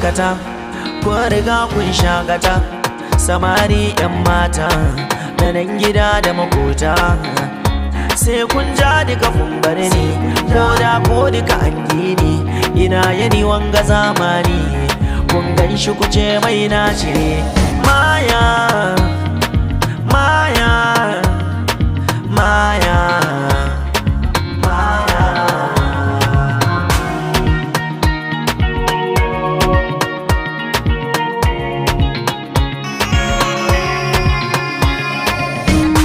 dakata, kun riga kun shagata, samari 'yan mata da nan gida da makota, sai kun ja duka kun bar ni, ko da ko duka an gini, ina yani wanga zamani, kun gan shi kuce mai naci ne. Maya, Maya, Maya, Maya.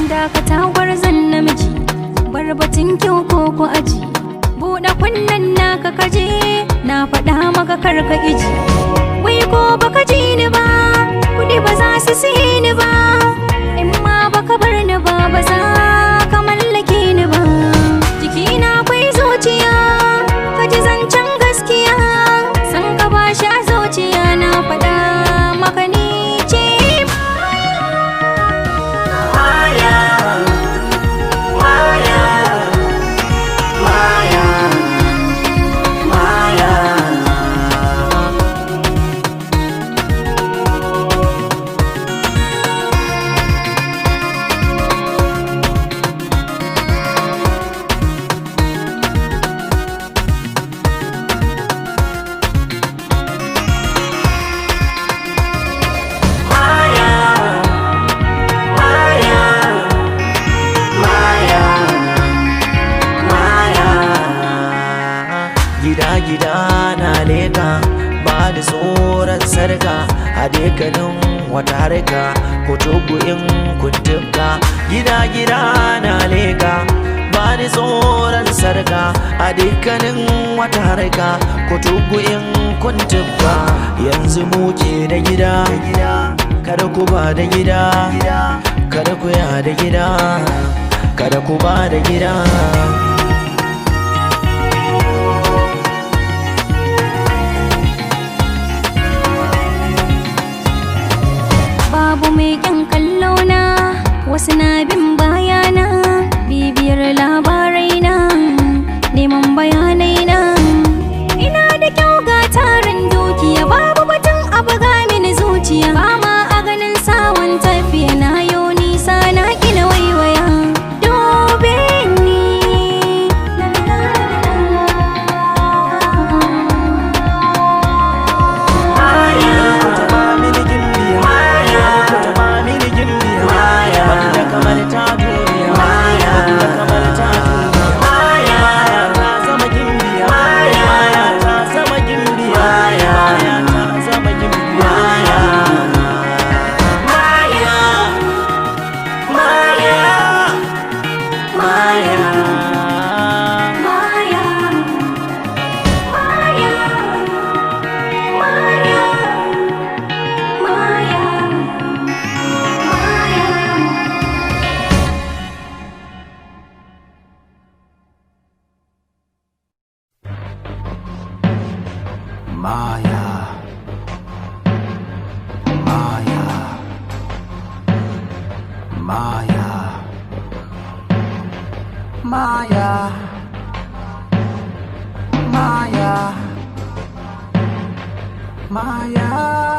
Dakata gwarzon namiji, barbatin kyau ko ku aji, buɗe kunnen naka kaje, na faɗa maka karka iji. Wai ko baka ji ni ba, kuɗi ba za su siye ni ba, in ma baka bar ni ba, ba za ka mallake ni ba. Jikina akwai zuciya, ka ji zancen gaskiya, san ka ba shi a zuciya, na faɗa maka ni ce Maya, Maya, Maya, Maya. Gida-gida na leka, ba da tsoron sarka, a dekanin wata harka, ko tugu in kuntuka. Gida-gida na leka, ba da tsoron sarka, a dekanin wata harka, ko tugu in kuntuka. Yanzu muke da gida, kada ku ba da gida, kada ku ya da gida, kada ku ba da gida. babu mai kyan kallona, wasu na bin bayana, bibiyar labarai na, neman bayanai na. Ina da kyau ga tarin dukiya, babu batun abu ga mini zuciya, ba ma a ganin sawun tafiya, na yo nisa na kina waiwaya. Dobe ni Maya, Maya, Maya, Maya, Maya, Maya.